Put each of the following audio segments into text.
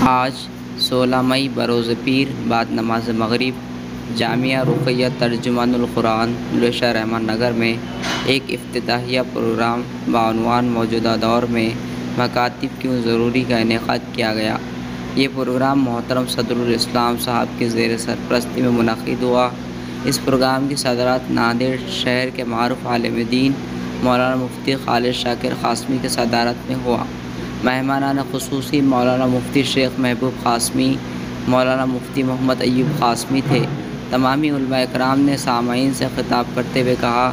आज 16 मई बरोज़ पीर बाद नमाज मगरिब जामिया रुक़ैया तर्जुमानुल कुरान लुशा रहमान नगर में एक इफ्तिताहिया प्रोग्राम बाउनवान मौजूदा दौर में मकातिब क्यों ज़रूरी का इनेकाद किया गया। ये प्रोग्राम मोहतरम सदरुल इस्लाम साहब की ज़ेर सरपरस्ती में मुनक़िद हुआ। इस प्रोग्राम की सदरात नांदेड़ शहर के मारूफ़ आलिम दीन मौलाना मुफ्ती खालिद शाकिर क़ासमी की सदारत में हुआ। मेहमानान ख़ुसूसी मौलाना मुफ्ती शेख महबूब क़ासमी, मौलाना मुफ्ती मोहम्मद अय्यूब क़ासमी थे। तमामी उलमा इकराम ने सामाईन से ख़िताब करते हुए कहा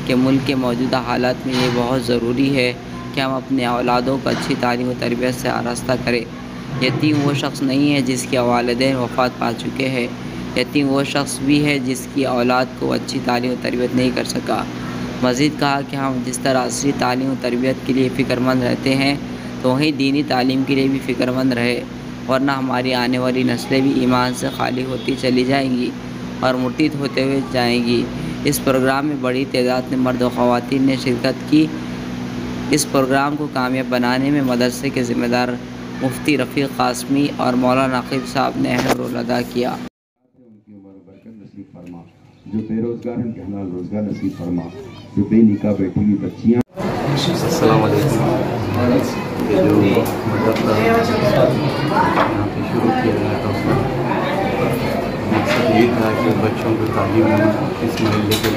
कि मुल्क के मौजूदा हालात में ये बहुत ज़रूरी है कि हम अपने औलादों को अच्छी तालीम व तरबियत से आरास्ता करें। यतीम वो शख्स नहीं है जिसके वालिदैन वफ़ात पा चुके हैं, यतीम वो शख्स भी है जिसकी औलाद को अच्छी तालीम व तरबियत नहीं कर सका। मज़ीद कहा कि हम जिस तरह असली तालीम व तरबियत के लिए फ़िक्रमंद रहते हैं तो वहीं दीनी तालीम के लिए भी फ़िक्रमंद रहे, वरना हमारी आने वाली नस्लें भी ईमान से खाली होती चली जाएंगी और मुर्तिद होते हुए जाएंगी। इस प्रोग्राम में बड़ी तादाद में मर्द व ख़वातीन ने शिरकत की। इस प्रोग्राम को कामयाब बनाने में मदरसे के ज़िम्मेदार मुफ्ती रफ़ीक़ क़ासमी और मौलाना अक़ील साहब ने अहम रोल अदा किया। उनकी उम्र बरकत नसीब फरमा, जो बेरोज़गार हैं उनके हलाल रोज़गार नसीब फरमा, जो बेनिकाह बैठी हुई बच्चियाँ। अस्सलाम वालेकुम। ये जो मदरसा यहाँ पे शुरू किया गया था उसका मकसद ये था कि बच्चों को तालीम होना, इस महल्ले के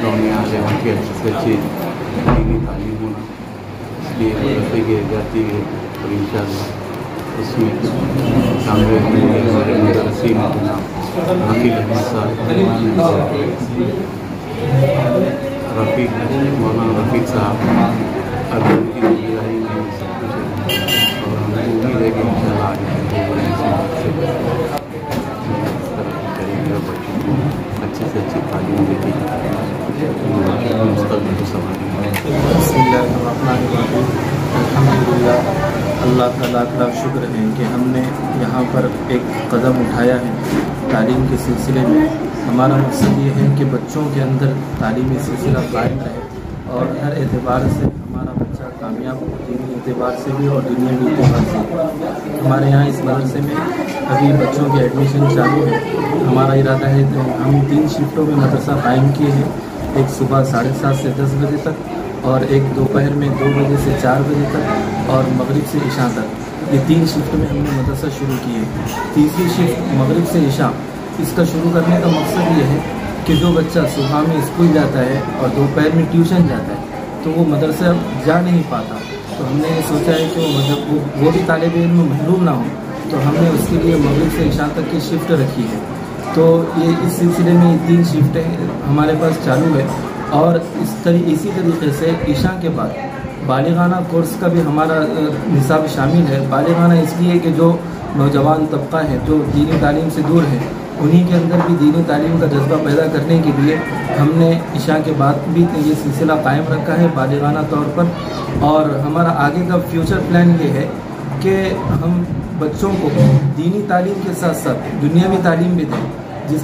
लोग यहाँ से उनकी अच्छी से अच्छी दीनी तालीम होना, इसलिए मदरसे की जाती है और इंशाअल्लाह उसमें शामिल होंगे हमारे मदरसी मौलाना अक़ील अहमद साहब, मौलाना रफ़ीक़ साहब, अभी उनकी जिम्मेदारी में सब कुछ है और हमें उम्मीद है कि इंशाअल्लाह आगे करेंगे और बच्चों को अच्छी से अच्छी तालीम देगी, बच्चों को मुस्तक़बिल को संभालेंगे। अल्हम्दुलिल्लाह, अल्लाह का लाख लाख शुक्र है कि हमने यहाँ पर एक कदम उठाया है तालीम के सिलसिले में। हमारा मकसद ये है कि बच्चों के अंदर तालीमी सिलसिला कायम रहे और हर एतबार से हमारा बच्चा कामयाब हो, दीनी एतबार से भी और दुनियावी एतबार से। हमारे यहाँ इस मदरसे में अभी बच्चों के एडमिशन चालू है। हमारा इरादा है तो हम 3 शिफ्टों में मदरसा कायम किए हैं, एक सुबह 7:30 से 10 बजे तक और एक दोपहर में 2 बजे से 4 बजे तक और मगरिब से इशा तक। ये 3 शिफ्ट में हमने मदरसा शुरू किए। तीसरी शिफ्ट मगरिब से इशा, इसका शुरू करने का मकसद ये है कि जो बच्चा सुबह में स्कूल जाता है और दोपहर में ट्यूशन जाता है तो वो मदरसा जा नहीं पाता, तो हमने ये सोचा है कि वो भी तालिब इल्म में महरूम ना हो, तो हमने उसके लिए मगरिब से इशा तक की शिफ्ट रखी है। तो ये इस सिलसिले में 3 शिफ्टें हमारे पास चालू है और इसी तरीके से इशा के बाद बालिगाना कोर्स का भी हमारा निसाब शामिल है। बालिगाना इसलिए कि जो नौजवान तबका है जो दीनी तालीम से दूर है, उन्हीं के अंदर भी दीनी तालीम का जज्बा पैदा करने के लिए हमने इशा के बाद भी ये सिलसिला कायम रखा है बालिगाना तौर पर। और हमारा आगे का फ्यूचर प्लान ये है कि हम बच्चों को दीनी तालीम के साथ साथ दुनियावी तालीम भी दें, जिस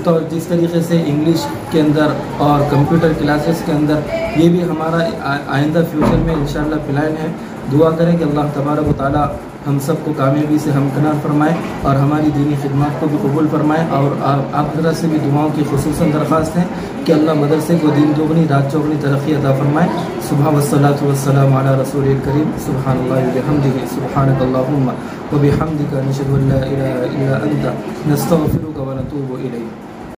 तरीके से इंग्लिश के अंदर और कंप्यूटर क्लासेस के अंदर, ये भी हमारा आइंदा फ्यूचर में इंशाअल्लाह प्लान है। दुआ करें कि अल्लाह तबारक व तआला हम सबको कामयाबी से हमकिनार फरमाए और हमारी दीनी खिदमत को भी कबूल फरमाए। और आप तरह से भी दुआओं की खुसूसन दरख्वास्त है कि अल्लाह मदरसे को दिन दोगुनी रात चौगुनी तरक्की अता फरमाए। सुबह वस्सलातु वस्सलामु अला रसूलिल करीम, सुब्हानल्लाहि व बिहम्दिही, सुब्हानकल्लाहुम्मा व बिहम्दिका, नशहदु अन ला इलाहा इल्ला अंता, नस्तगफिरुका व नतूबु इलैक।